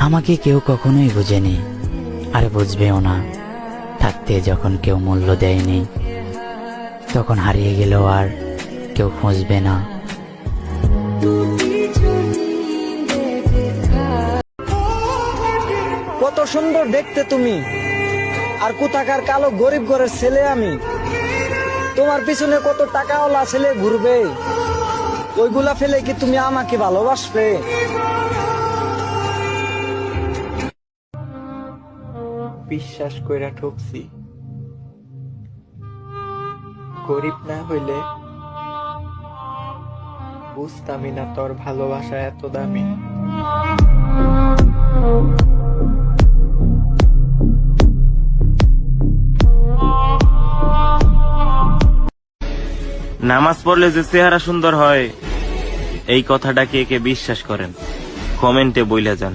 আমাকে কেউ কখনোই বুঝেনি, আর বুঝবেও না। থাকতে যখন কেউ মূল্য দেয়নি, তখন হারিয়ে গেলেও আর কেউ খুঁজবে না। কত সুন্দর দেখতে তুমি, আর কোথাকার কালো গরিব ঘরের ছেলে আমি। তোমার পিছনে কত টাকাওয়ালা ছেলে ঘুরবে, ওইগুলা ফেলে কি তুমি আমাকে ভালোবাসবে? বিশ্বাস কইরা ঠকছি, গরিব না হইলে বুঝতামই না তোর ভালোবাসা এত দামি। নামাজ পড়লে যে চেহারা সুন্দর হয়, এই কথাটা কে কে বিশ্বাস করেন? কমেন্টে বইলা যান।